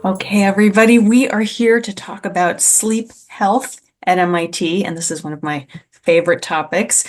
Okay, everybody, we are here to talk about sleep health at MIT, and this is one of my favorite topics.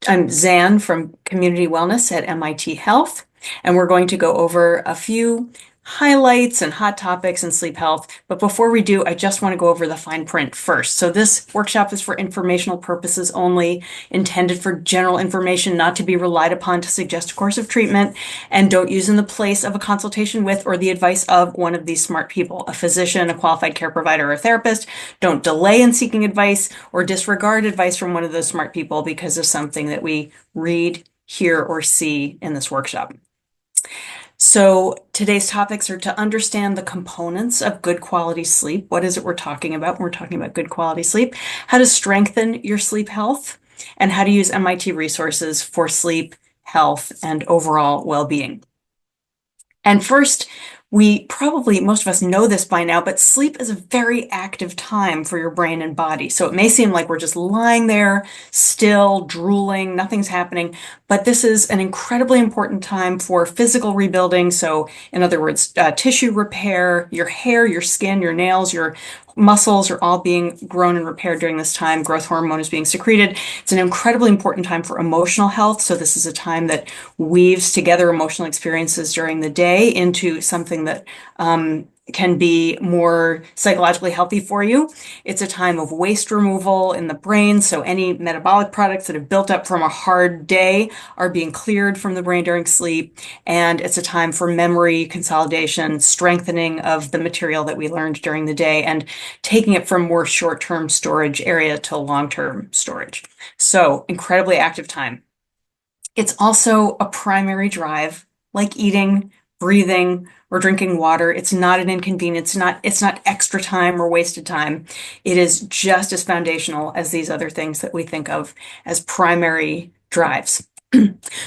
I'm Zan from Community Wellness at MIT Health, and we're going to go over a few highlights and hot topics in sleep health. But before we do, I just want to go over the fine print first. So this workshop is for informational purposes only, intended for general information, not to be relied upon to suggest a course of treatment, and don't use in the place of a consultation with or the advice of one of these smart people, a physician, a qualified care provider, or a therapist. Don't delay in seeking advice or disregard advice from one of those smart people because of something that we read, hear, or see in this workshop. So today's topics are to understand the components of good quality sleep. What is it we're talking about when we're talking about good quality sleep? How to strengthen your sleep health, and how to use MIT resources for sleep health and overall well-being. And first, most of us know this by now, but sleep is a very active time for your brain and body. So it may seem like we're just lying there, still, drooling, nothing's happening, but this is an incredibly important time for physical rebuilding. So in other words, tissue repair, your hair, your skin, your nails, your muscles are all being grown and repaired during this time. Growth hormone is being secreted. It's an incredibly important time for emotional health. So this is a time that weaves together emotional experiences during the day into something that can be more psychologically healthy for you. It's a time of waste removal in the brain. So any metabolic products that have built up from a hard day are being cleared from the brain during sleep. And it's a time for memory consolidation, strengthening of the material that we learned during the day, and taking it from more short-term storage area to long-term storage. So incredibly active time. It's also a primary drive, like eating, breathing, or drinking water. It's not an inconvenience. It's not extra time or wasted time. It is just as foundational as these other things that we think of as primary drives.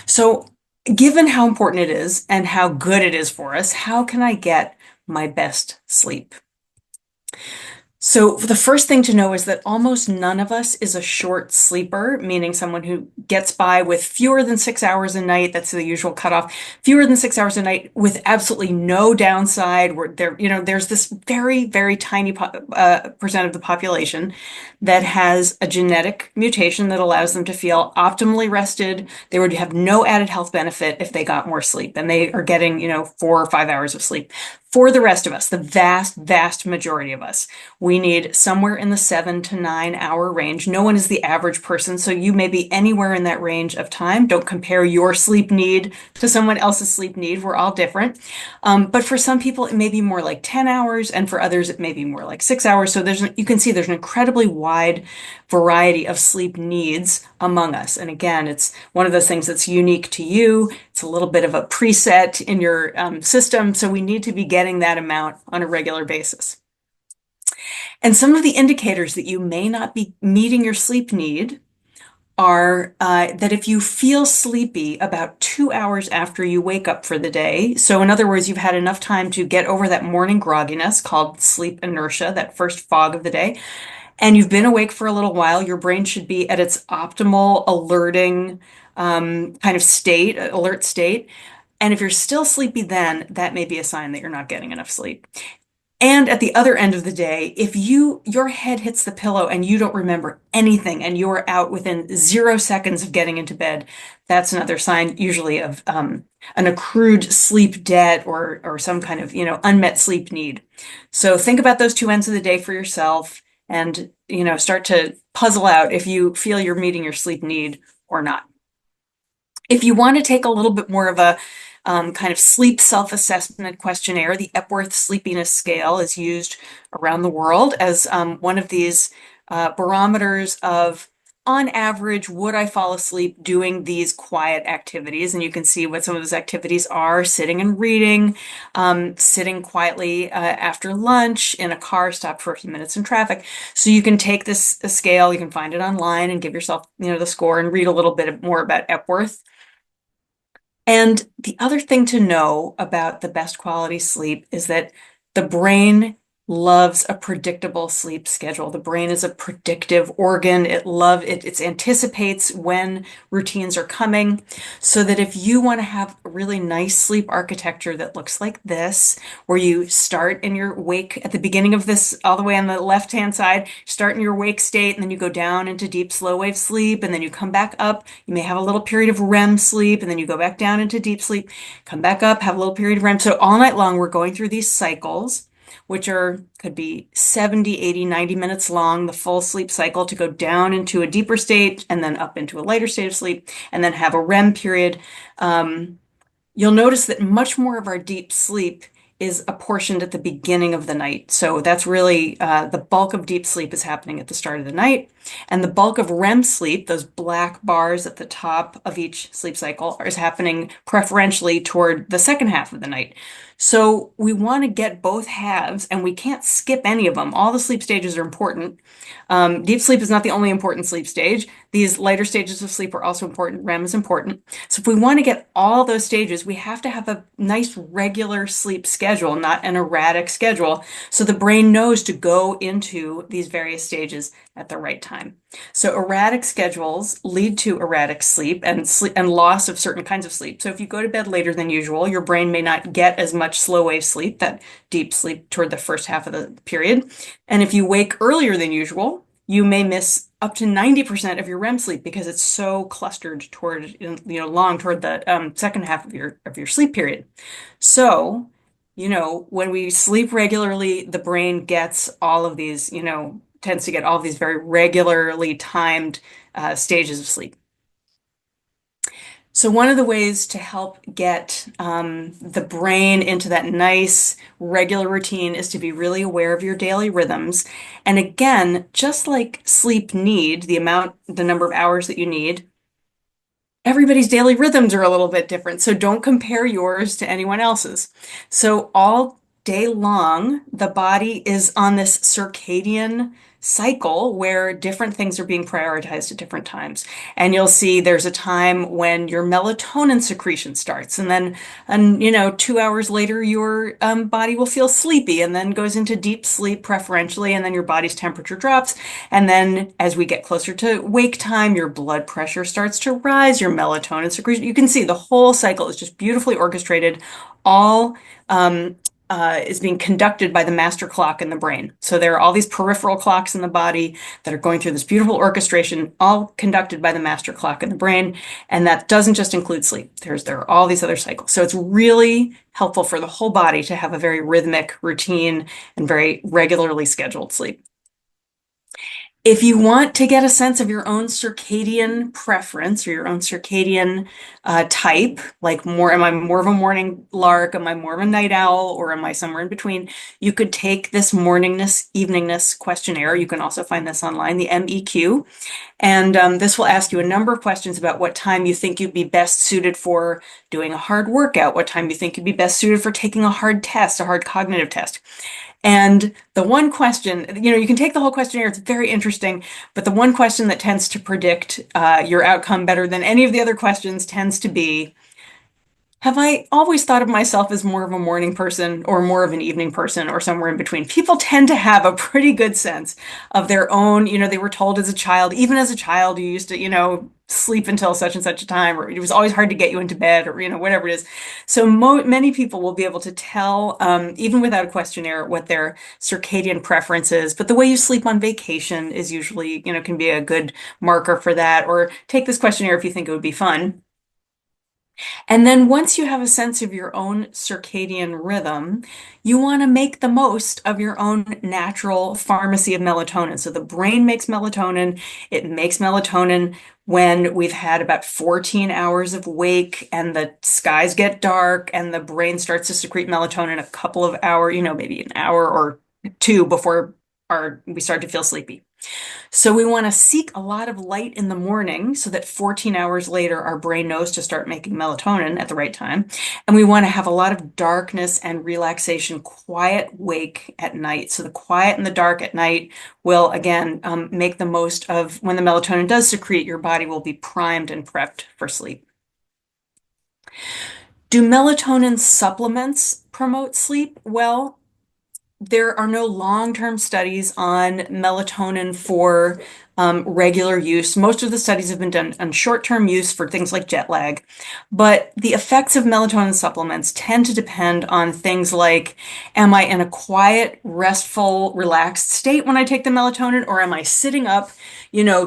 So, given how important it is and how good it is for us, how can I get my best sleep? So the first thing to know is that almost none of us is a short sleeper, meaning someone who gets by with fewer than 6 hours a night. That's the usual cutoff. Fewer than 6 hours a night with absolutely no downside. Where there's this very, very tiny percent of the population that has a genetic mutation that allows them to feel optimally rested. They would have no added health benefit if they got more sleep, and they are getting, 4 or 5 hours of sleep. For the rest of us, the vast, vast majority of us, we need somewhere in the 7 to 9 hour range. No one is the average person, so you may be anywhere in that range of time. Don't compare your sleep need to someone else's sleep need. We're all different. But for some people, it may be more like 10 hours, and for others, it may be more like 6 hours. So you can see there's an incredibly wide variety of sleep needs among us. And again, it's one of those things that's unique to you. It's a little bit of a preset in your system, so we need to be getting that amount on a regular basis. And some of the indicators that you may not be meeting your sleep need are that if you feel sleepy about 2 hours after you wake up for the day, so in other words, you've had enough time to get over that morning grogginess called sleep inertia, that first fog of the day, and you've been awake for a little while, your brain should be at its optimal alerting kind of state, alert state. And if you're still sleepy then, that may be a sign that you're not getting enough sleep. And at the other end of the day, if your head hits the pillow and you don't remember anything and you're out within 0 seconds of getting into bed, that's another sign usually of an accrued sleep debt or some kind of, unmet sleep need. So think about those two ends of the day for yourself and, start to puzzle out if you feel you're meeting your sleep need or not. If you want to take a little bit more of a kind of sleep self-assessment questionnaire, the Epworth Sleepiness Scale is used around the world as one of these barometers of, on average, would I fall asleep doing these quiet activities? And you can see what some of those activities are: sitting and reading, sitting quietly after lunch, in a car, stop for a few minutes in traffic. So you can take this scale, you can find it online and give yourself, the score and read a little bit more about Epworth. And the other thing to know about the best quality sleep is that the brain loves a predictable sleep schedule. The brain is a predictive organ. It anticipates when routines are coming, so that if you want to have a really nice sleep architecture that looks like this, where you start in your wake at the beginning of this, all the way on the left-hand side, start in your wake state, and then you go down into deep slow wave sleep, and then you come back up. You may have a little period of REM sleep, and then you go back down into deep sleep, come back up, have a little period of REM. So all night long, we're going through these cycles, which could be 70, 80, 90 minutes long, the full sleep cycle, to go down into a deeper state and then up into a lighter state of sleep, and then have a REM period. Um, You'll notice that much more of our deep sleep is apportioned at the beginning of the night. So that's really the bulk of deep sleep is happening at the start of the night. And the bulk of REM sleep, those black bars at the top of each sleep cycle, is happening preferentially toward the second half of the night. So we want to get both halves, and we can't skip any of them. All the sleep stages are important. Deep sleep is not the only important sleep stage. These lighter stages of sleep are also important. REM is important. So if we want to get all those stages, we have to have a nice regular sleep schedule, not an erratic schedule, so the brain knows to go into these various stages at the right time. So erratic schedules lead to erratic sleep and loss of certain kinds of sleep. So if you go to bed later than usual, your brain may not get as much slow wave sleep, that deep sleep toward the first half of the period. And if you wake earlier than usual, you may miss up to 90% of your REM sleep because it's so clustered toward, long toward the second half of your sleep period. So, when we sleep regularly, the brain gets all of these, tends to get all of these very regularly timed stages of sleep. So one of the ways to help get the brain into that nice regular routine is to be really aware of your daily rhythms. And again, just like sleep need, the number of hours that you need, everybody's daily rhythms are a little bit different. So don't compare yours to anyone else's. So all day long, the body is on this circadian cycle where different things are being prioritized at different times. And you'll see there's a time when your melatonin secretion starts, and 2 hours later, your body will feel sleepy and then goes into deep sleep preferentially, and then your body's temperature drops. And then as we get closer to wake time, your blood pressure starts to rise, your melatonin secretion. You can see the whole cycle is just beautifully orchestrated. All is being conducted by the master clock in the brain. So there are all these peripheral clocks in the body that are going through this beautiful orchestration, all conducted by the master clock in the brain. And that doesn't just include sleep. There are all these other cycles. So it's really helpful for the whole body to have a very rhythmic routine and very regularly scheduled sleep. If you want to get a sense of your own circadian preference or your own circadian type, like am I more of a morning lark? Am I more of a night owl? Or am I somewhere in between? You could take this morningness, eveningness questionnaire. You can also find this online, the MEQ. And this will ask you a number of questions about what time you think you'd be best suited for doing a hard workout, what time you think you'd be best suited for taking a hard test, a hard cognitive test. And the one question, you can take the whole questionnaire, it's very interesting, but the one question that tends to predict your outcome better than any of the other questions tends to be, have I always thought of myself as more of a morning person or more of an evening person or somewhere in between? People tend to have a pretty good sense of their own, they were told as a child, even as a child, you used to, sleep until such and such a time, or it was always hard to get you into bed, or, whatever it is. So many people will be able to tell, even without a questionnaire, what their circadian preference is. But the way you sleep on vacation is usually, can be a good marker for that. Or take this questionnaire if you think it would be fun. And then once you have a sense of your own circadian rhythm, you want to make the most of your own natural pharmacy of melatonin. So the brain makes melatonin. It makes melatonin when we've had about 14 hours of wake and the skies get dark and the brain starts to secrete melatonin a couple of hours, maybe an hour or two before we start to feel sleepy. So we want to seek a lot of light in the morning so that 14 hours later, our brain knows to start making melatonin at the right time. And we want to have a lot of darkness and relaxation, quiet wake at night. So the quiet and the dark at night will, again, make the most of when the melatonin does secrete, your body will be primed and prepped for sleep. Do melatonin supplements promote sleep? Well, there are no long-term studies on melatonin for regular use. Most of the studies have been done on short-term use for things like jet lag. But the effects of melatonin supplements tend to depend on things like, am I in a quiet, restful, relaxed state when I take the melatonin, or am I sitting up,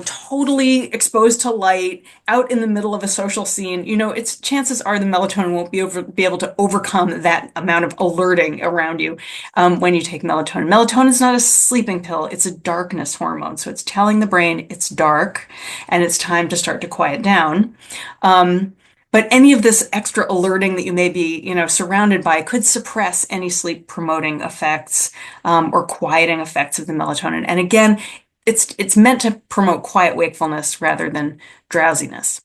totally exposed to light, out in the middle of a social scene? It's chances are the melatonin won't be able to overcome that amount of alerting around you when you take melatonin. Melatonin is not a sleeping pill, it's a darkness hormone. So it's telling the brain it's dark and it's time to start to quiet down. Um, but any of this extra alerting that you may be, surrounded by could suppress any sleep promoting effects or quieting effects of the melatonin. And again, it's meant to promote quiet wakefulness rather than drowsiness.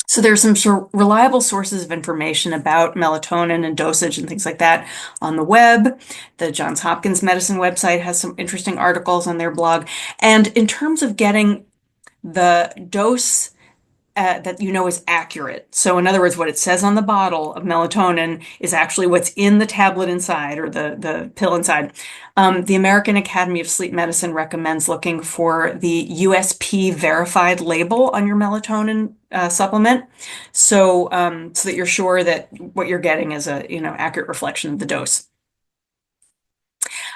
So there's some reliable sources of information about melatonin and dosage and things like that on the web. The Johns Hopkins Medicine website has some interesting articles on their blog. And in terms of getting the dose that is accurate. So in other words, what it says on the bottle of melatonin is actually what's in the tablet inside or the pill inside. The American Academy of Sleep Medicine recommends looking for the USP verified label on your melatonin supplement, so that you're sure that what you're getting is a accurate reflection of the dose.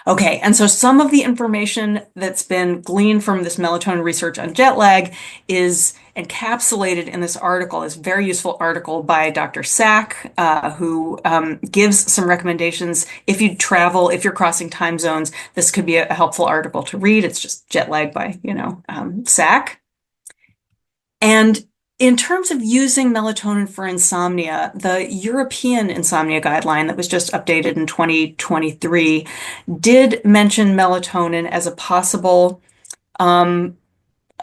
Okay, and so some of the information that's been gleaned from this melatonin research on jet lag is encapsulated in this article, this very useful article by Dr. Sack, who gives some recommendations. If you travel, if you're crossing time zones, this could be a helpful article to read. It's just jet lag by, Sack. And in terms of using melatonin for insomnia, the European Insomnia Guideline that was just updated in 2023 did mention melatonin as a possible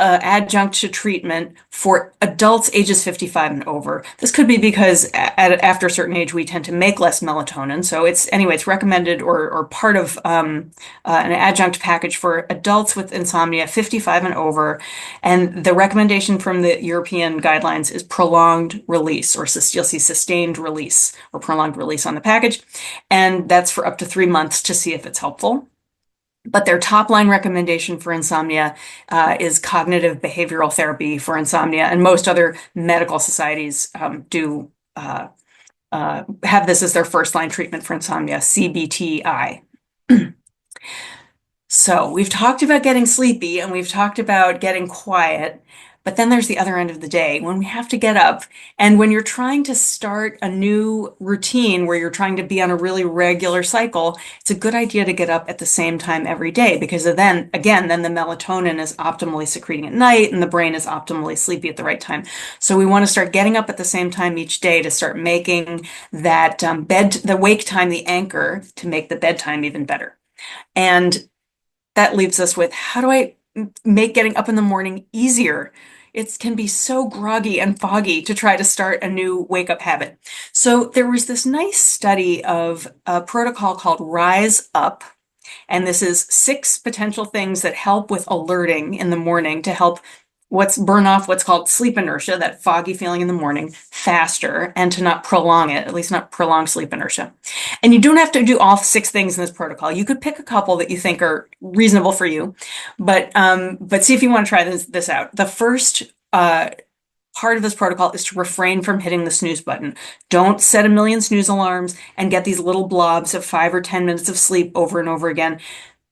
adjunct to treatment for adults ages 55 and over. This could be because after a certain age, we tend to make less melatonin. So it's recommended or part of an adjunct package for adults with insomnia 55 and over. And the recommendation from the European guidelines is prolonged release, or you'll see sustained release or prolonged release on the package. And that's for up to 3 months to see if it's helpful. But their top line recommendation for insomnia is cognitive behavioral therapy for insomnia, and most other medical societies do have this as their first line treatment for insomnia, CBTI. So we've talked about getting sleepy and we've talked about getting quiet, but then there's the other end of the day when we have to get up. And when you're trying to start a new routine where you're trying to be on a really regular cycle, it's a good idea to get up at the same time every day, because then the melatonin is optimally secreting at night and the brain is optimally sleepy at the right time. So we want to start getting up at the same time each day to start making that the wake time, the anchor to make the bedtime even better. And that leaves us with, how do I make getting up in the morning easier? It can be so groggy and foggy to try to start a new wake up habit. So there was this nice study of a protocol called Rise Up. And this is 6 potential things that help with alerting in the morning to help burn off what's called sleep inertia, that foggy feeling in the morning, faster, and to not prolong it, at least not prolong sleep inertia. And you don't have to do all 6 things in this protocol. You could pick a couple that you think are reasonable for you, but see if you want to try this out. The first part of this protocol is to refrain from hitting the snooze button. Don't set a million snooze alarms and get these little blobs of 5 or 10 minutes of sleep over and over again.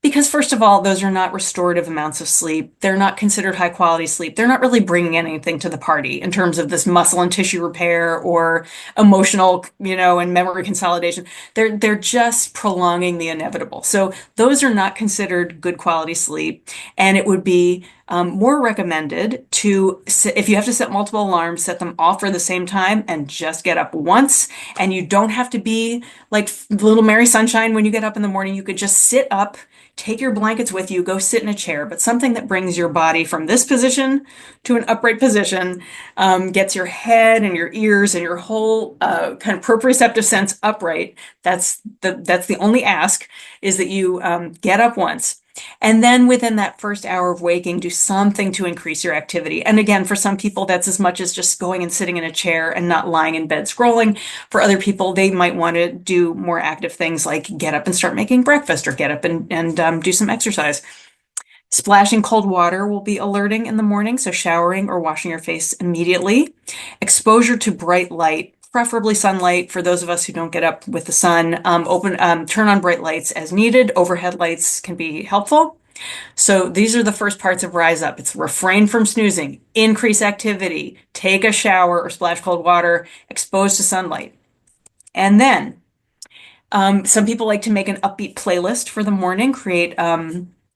Because first of all, those are not restorative amounts of sleep. They're not considered high quality sleep. They're not really bringing anything to the party in terms of this muscle and tissue repair or emotional, and memory consolidation. They're just prolonging the inevitable. So those are not considered good quality sleep. And it would be more recommended to, if you have to set multiple alarms, set them all for the same time and just get up once. And you don't have to be like little Mary Sunshine when you get up in the morning. You could just sit up, take your blankets with you, go sit in a chair, but something that brings your body from this position to an upright position, gets your head and your ears and your whole kind of proprioceptive sense upright. That's the only ask, is that you get up once. And then within that first hour of waking, do something to increase your activity. And again, for some people, that's as much as just going and sitting in a chair and not lying in bed scrolling. For other people, they might want to do more active things like get up and start making breakfast or get up and do some exercise. Splashing cold water will be alerting in the morning, so showering or washing your face immediately. Exposure to bright light, preferably sunlight for those of us who don't get up with the sun. Turn on bright lights as needed. Overhead lights can be helpful. So these are the first parts of Rise Up. It's refrain from snoozing, increase activity, take a shower or splash cold water, expose to sunlight. And then some people like to make an upbeat playlist for the morning, create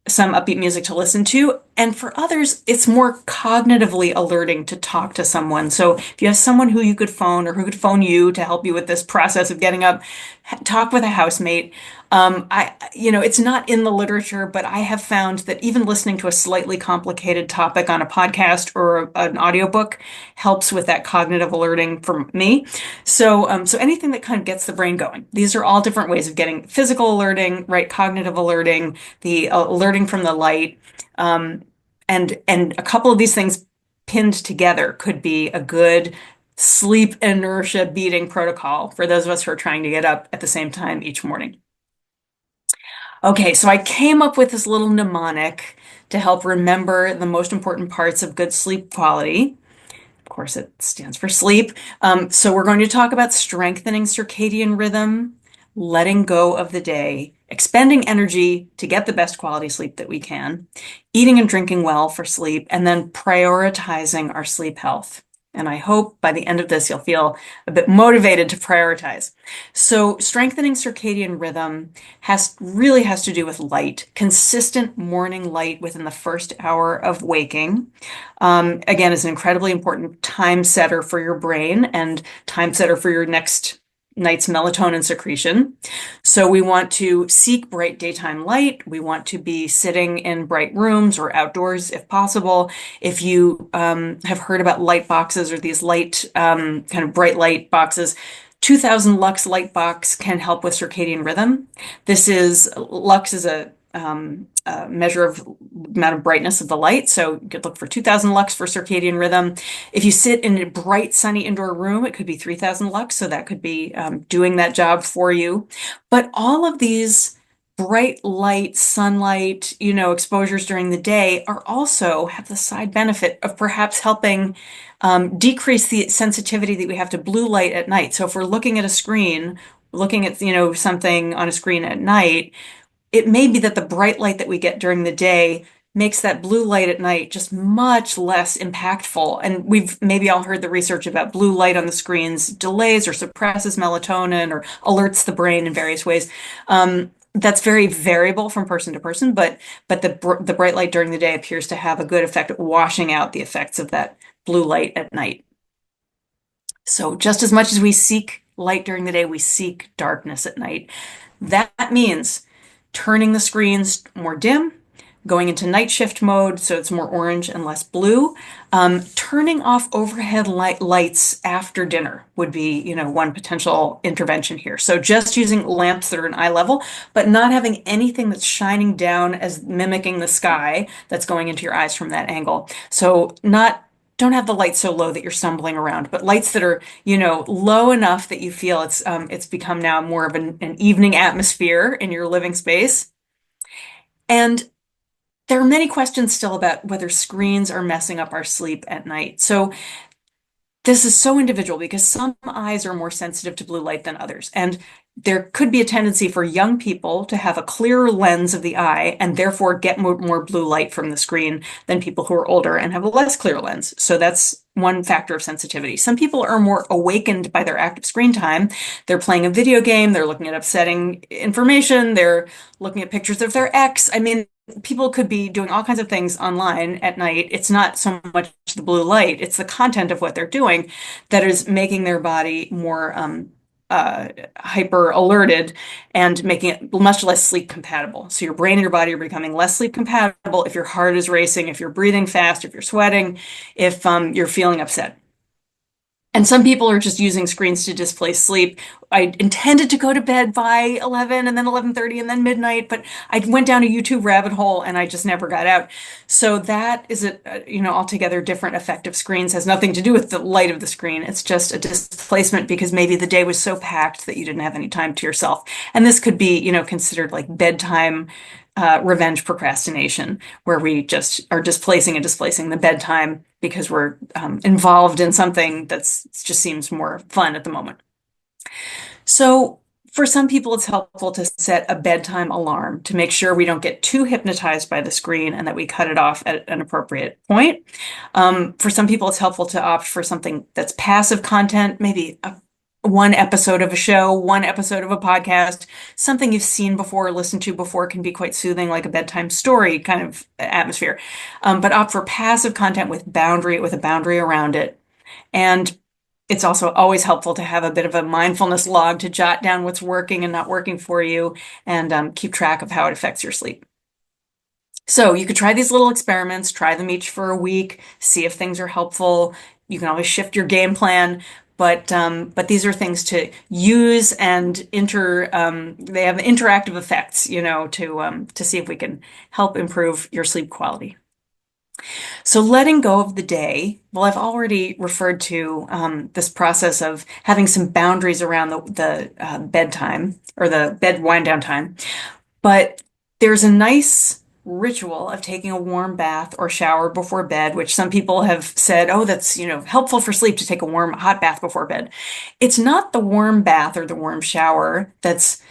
some upbeat music to listen to. And for others, it's more cognitively alerting to talk to someone. So if you have someone who you could phone or who could phone you to help you with this process of getting up, talk with a housemate. It's not in the literature, but I have found that even listening to a slightly complicated topic on a podcast or an audiobook helps with that cognitive alerting for me. So anything that kind of gets the brain going. These are all different ways of getting physical alerting, right? Cognitive alerting, the alerting from the light, and a couple of these things pinned together could be a good sleep inertia beating protocol for those of us who are trying to get up at the same time each morning. Okay, so I came up with this little mnemonic to help remember the most important parts of good sleep quality. Of course, it stands for sleep. So we're going to talk about strengthening circadian rhythm, letting go of the day, expending energy to get the best quality sleep that we can, eating and drinking well for sleep, and then prioritizing our sleep health. And I hope by the end of this, you'll feel a bit motivated to prioritize. So strengthening circadian rhythm really has to do with light, consistent morning light within the first hour of waking. Again, is an incredibly important time setter for your brain and time setter for your next night's melatonin secretion. So we want to seek bright daytime light. We want to be sitting in bright rooms or outdoors if possible. If you have heard about light boxes or these light, kind of bright light boxes, 2000 lux light box can help with circadian rhythm. Lux is a measure of amount of brightness of the light. So you could look for 2000 lux for circadian rhythm. If you sit in a bright, sunny indoor room, it could be 3000 lux. So that could be doing that job for you. But all of these bright light, sunlight, exposures during the day also have the side benefit of perhaps helping decrease the sensitivity that we have to blue light at night. So if we're looking at a screen, looking at, something on a screen at night, it may be that the bright light that we get during the day makes that blue light at night just much less impactful. And we've maybe all heard the research about blue light on the screens delays or suppresses melatonin or alerts the brain in various ways. That's very variable from person to person, but the bright light during the day appears to have a good effect at washing out the effects of that blue light at night. So just as much as we seek light during the day, we seek darkness at night. That means turning the screens more dim, going into night shift mode so it's more orange and less blue. Turning off overhead lights after dinner would be, one potential intervention here. So just using lamps that are in eye level, but not having anything that's shining down as mimicking the sky that's going into your eyes from that angle. So don't have the lights so low that you're stumbling around, but lights that are, low enough that you feel it's become now more of an evening atmosphere in your living space. And there are many questions still about whether screens are messing up our sleep at night. So this is so individual because some eyes are more sensitive to blue light than others. And there could be a tendency for young people to have a clearer lens of the eye and therefore get more blue light from the screen than people who are older and have a less clear lens. So that's one factor of sensitivity. Some people are more awakened by their active screen time. They're playing a video game, they're looking at upsetting information, they're looking at pictures of their ex. I mean, people could be doing all kinds of things online at night. It's not so much the blue light, it's the content of what they're doing that is making their body more hyper alerted and making it much less sleep compatible. So your brain and your body are becoming less sleep compatible if your heart is racing, if you're breathing fast, if you're sweating, if you're feeling upset. And some people are just using screens to displace sleep. I intended to go to bed by 11 and then 11:30 and then midnight, but I went down a YouTube rabbit hole and I just never got out. So that is altogether different effect of screens. Has nothing to do with the light of the screen. It's just a displacement because maybe the day was so packed that you didn't have any time to yourself. And this could be, considered like bedtime revenge procrastination, where we just are displacing and displacing the bedtime because we're involved in something that's just seems more fun at the moment. So for some people, it's helpful to set a bedtime alarm to make sure we don't get too hypnotized by the screen and that we cut it off at an appropriate point. For some people, it's helpful to opt for something that's passive content, maybe one episode of a show, one episode of a podcast, something you've seen before or listened to before can be quite soothing, like a bedtime story kind of atmosphere. But opt for passive content with a boundary around it. And it's also always helpful to have a bit of a mindfulness log to jot down what's working and not working for you and keep track of how it affects your sleep. So you could try these little experiments, try them each for a week, see if things are helpful. You can always shift your game plan, but these are things to use and they have interactive effects, to see if we can help improve your sleep quality. So letting go of the day, well, I've already referred to this process of having some boundaries around the bedtime or the bed wind down time. But there's a nice ritual of taking a warm bath or shower before bed, which some people have said, oh, that's, helpful for sleep to take a warm, hot bath before bed. It's not the warm bath or the warm shower that's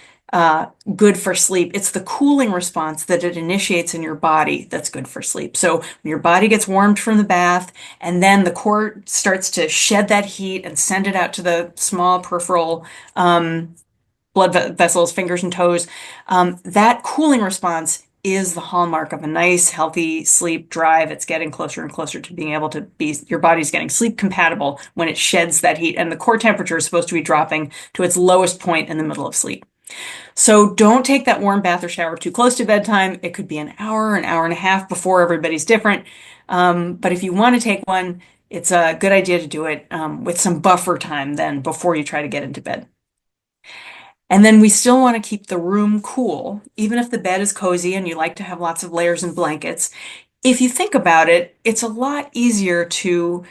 good for sleep. It's the cooling response that it initiates in your body that's good for sleep. So when your body gets warmed from the bath and then the core starts to shed that heat and send it out to the small peripheral blood vessels, fingers and toes, that cooling response is the hallmark of a nice, healthy sleep drive. It's getting closer and closer to being able to be, your body's getting sleep compatible when it sheds that heat. And the core temperature is supposed to be dropping to its lowest point in the middle of sleep. So don't take that warm bath or shower too close to bedtime. It could be an hour and a half before. Everybody's different. But if you want to take one, it's a good idea to do it with some buffer time then before you try to get into bed. And then we still want to keep the room cool, even if the bed is cozy and you like to have lots of layers and blankets. If you think about it, it's a lot easier to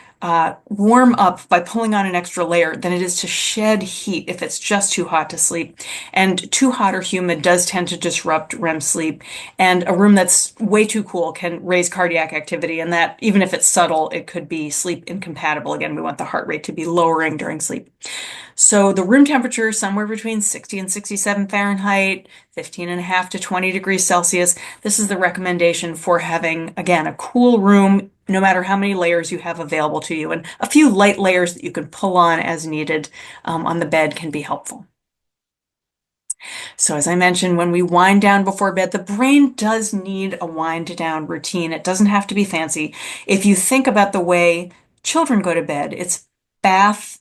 warm up by pulling on an extra layer than it is to shed heat if it's just too hot to sleep. And too hot or humid does tend to disrupt REM sleep. And a room that's way too cool can raise cardiac activity. And that, even if it's subtle, it could be sleep incompatible. Again, we want the heart rate to be lowering during sleep. So the room temperature is somewhere between 60 and 67 Fahrenheit, 15.5 to 20 degrees Celsius. This is the recommendation for having, again, a cool room, no matter how many layers you have available to you. And a few light layers that you can pull on as needed on the bed can be helpful. So as I mentioned, when we wind down before bed, the brain does need a wind down routine. It doesn't have to be fancy. If you think about the way children go to bed, it's bath,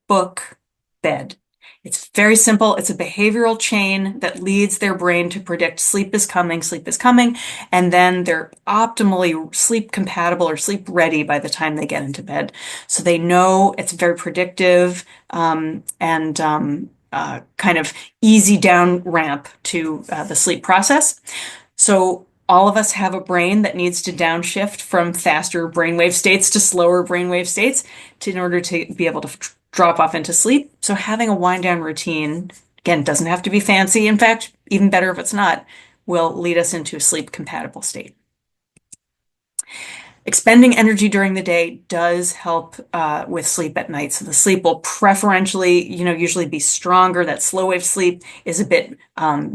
book, bed. It's very simple. It's a behavioral chain that leads their brain to predict sleep is coming, and then they're optimally sleep compatible or sleep ready by the time they get into bed. So they know it's very predictive and kind of easy down ramp to the sleep process. So all of us have a brain that needs to downshift from faster brainwave states to slower brainwave states in order to be able to drop off into sleep. So having a wind down routine, again, doesn't have to be fancy. In fact, even better if it's not, will lead us into a sleep compatible state. Expending energy during the day does help with sleep at night. So the sleep will preferentially, usually be stronger. That slow wave sleep is a bit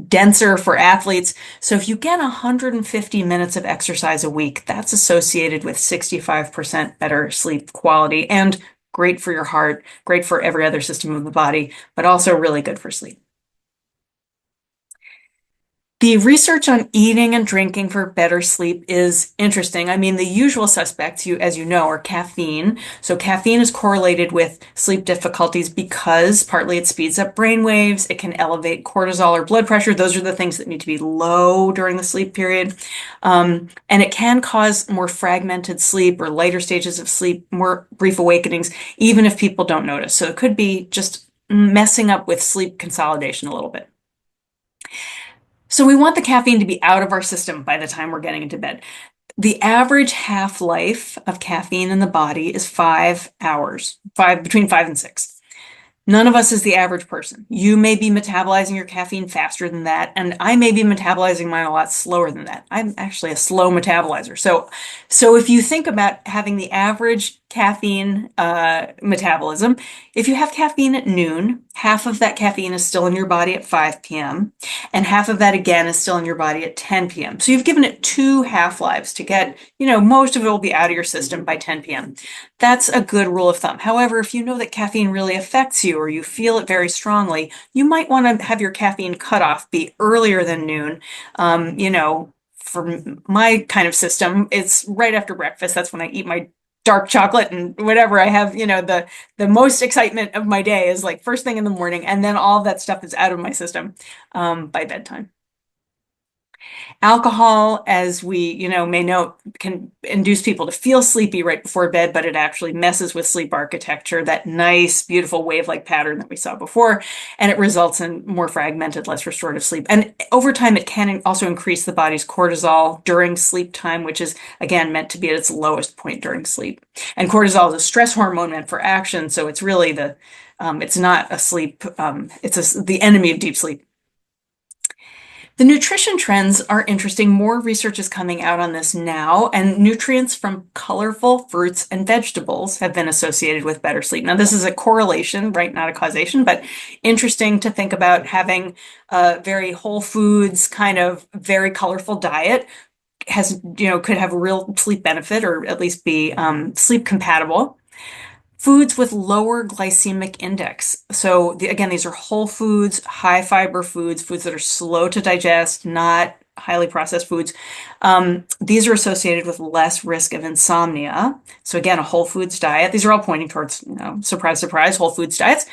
denser for athletes. So if you get 150 minutes of exercise a week, that's associated with 65% better sleep quality and great for your heart, great for every other system of the body, but also really good for sleep. The research on eating and drinking for better sleep is interesting. I mean, the usual suspects, as you know, are caffeine. So caffeine is correlated with sleep difficulties because partly it speeds up brain waves, it can elevate cortisol or blood pressure. Those are the things that need to be low during the sleep period. And it can cause more fragmented sleep or later stages of sleep, more brief awakenings, even if people don't notice. So it could be just messing up with sleep consolidation a little bit. So we want the caffeine to be out of our system by the time we're getting into bed. The average half-life of caffeine in the body is 5 hours, between 5 and 6. None of us is the average person. You may be metabolizing your caffeine faster than that, and I may be metabolizing mine a lot slower than that. I'm actually a slow metabolizer. So if you think about having the average caffeine metabolism, if you have caffeine at noon, half of that caffeine is still in your body at 5 p.m., and half of that again is still in your body at 10 p.m. So you've given it 2 half-lives to get, most of it will be out of your system by 10 p.m. That's a good rule of thumb. However, if you know that caffeine really affects you or you feel it very strongly, you might want to have your caffeine cutoff be earlier than noon. For my kind of system, it's right after breakfast. That's when I eat my dark chocolate and whatever I have, the most excitement of my day is like first thing in the morning, and then all of that stuff is out of my system by bedtime. Alcohol, as we, may know, can induce people to feel sleepy right before bed, but it actually messes with sleep architecture, that nice, beautiful wave-like pattern that we saw before, and it results in more fragmented, less restorative sleep. And over time, it can also increase the body's cortisol during sleep time, which is, again, meant to be at its lowest point during sleep. And cortisol is a stress hormone meant for action, so it's really it's not a sleep, it's the enemy of deep sleep. The nutrition trends are interesting. More research is coming out on this now, and nutrients from colorful fruits and vegetables have been associated with better sleep. Now, this is a correlation, right? Not a causation, but interesting to think about having a very whole foods, kind of very colorful diet could have a real sleep benefit or at least be sleep compatible. Foods with lower glycemic index. So again, these are whole foods, high fiber foods, foods that are slow to digest, not highly processed foods. These are associated with less risk of insomnia. So again, a whole foods diet. These are all pointing towards, surprise, surprise, whole foods diets.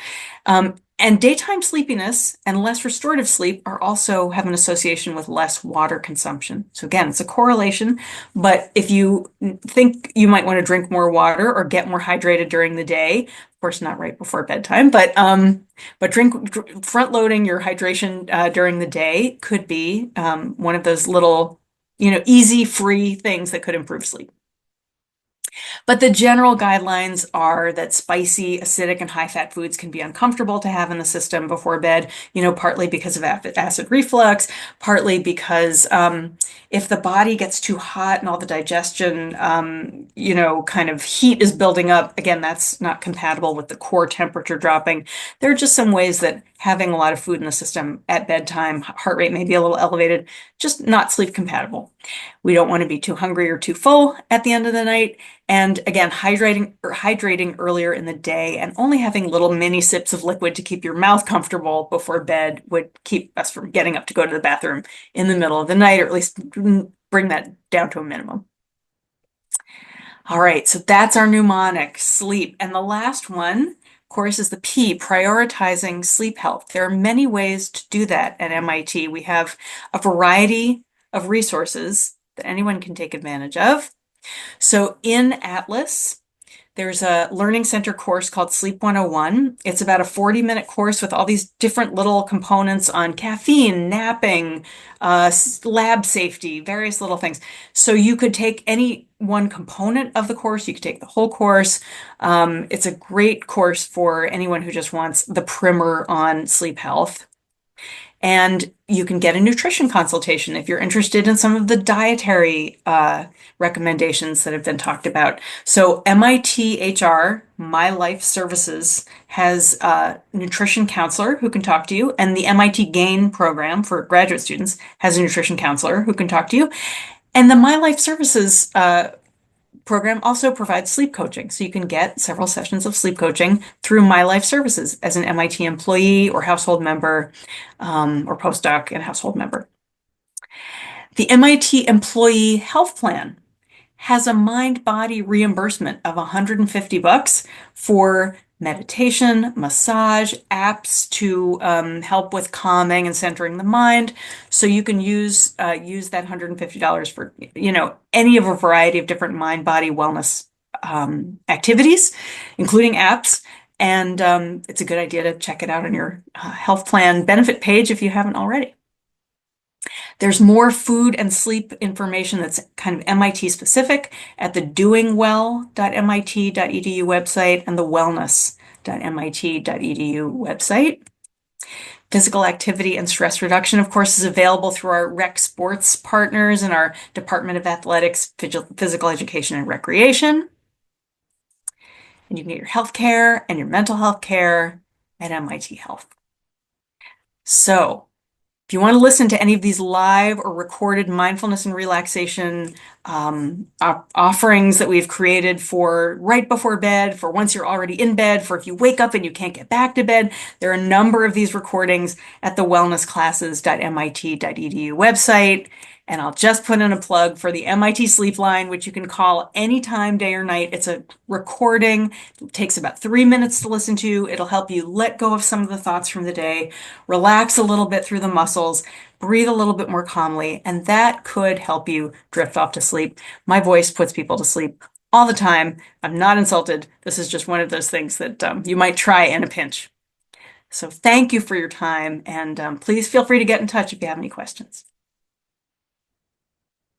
And daytime sleepiness and less restorative sleep are also have an association with less water consumption. So again, it's a correlation, but if you think you might want to drink more water or get more hydrated during the day, of course, not right before bedtime, but front loading your hydration during the day could be one of those little, easy, free things that could improve sleep. But the general guidelines are that spicy, acidic, and high-fat foods can be uncomfortable to have in the system before bed, partly because of acid reflux, partly because if the body gets too hot and all the digestion, kind of heat is building up, again, that's not compatible with the core temperature dropping. There are just some ways that having a lot of food in the system at bedtime, heart rate may be a little elevated, just not sleep compatible. We don't want to be too hungry or too full at the end of the night. And again, hydrating earlier in the day and only having little mini sips of liquid to keep your mouth comfortable before bed would keep us from getting up to go to the bathroom in the middle of the night, or at least bring that down to a minimum. All right, so that's our mnemonic, sleep. And the last one, of course, is the P, prioritizing sleep health. There are many ways to do that at MIT. We have a variety of resources that anyone can take advantage of. So in Atlas, there's a Learning Center course called Sleep 101. It's about a 40-minute course with all these different little components on caffeine, napping, lab safety, various little things. So you could take any one component of the course. You could take the whole course. It's a great course for anyone who just wants the primer on sleep health. And you can get a nutrition consultation if you're interested in some of the dietary recommendations that have been talked about. So MIT HR, My Life Services, has a nutrition counselor who can talk to you, and the MIT GAIN program for graduate students has a nutrition counselor who can talk to you. And the My Life Services program also provides sleep coaching. So you can get several sessions of sleep coaching through My Life Services as an MIT employee or household member or postdoc and household member. The MIT Employee Health Plan has a mind-body reimbursement of $150 for meditation, massage, apps to help with calming and centering the mind. So you can use that $150 for any of a variety of different mind-body wellness activities, including apps. And it's a good idea to check it out on your health plan benefit page if you haven't already. There's more food and sleep information that's kind of MIT specific at the doingwell.mit.edu website and the wellness.mit.edu website. Physical activity and stress reduction, of course, is available through our rec sports partners and our Department of Athletics, Physical Education and Recreation. And you can get your health care and your mental health care at MIT Health. So, if you want to listen to any of these live or recorded mindfulness and relaxation offerings that we've created for right before bed, for once you're already in bed, for if you wake up and you can't get back to bed, there are a number of these recordings at the wellnessclasses.mit.edu website. And I'll just put in a plug for the MIT Sleep Line, which you can call anytime, day or night. It's a recording. It takes about 3 minutes to listen to. It'll help you let go of some of the thoughts from the day, relax a little bit through the muscles, breathe a little bit more calmly, and that could help you drift off to sleep. My voice puts people to sleep all the time. I'm not insulted. This is just one of those things that you might try in a pinch. So thank you for your time, and please feel free to get in touch if you have any questions.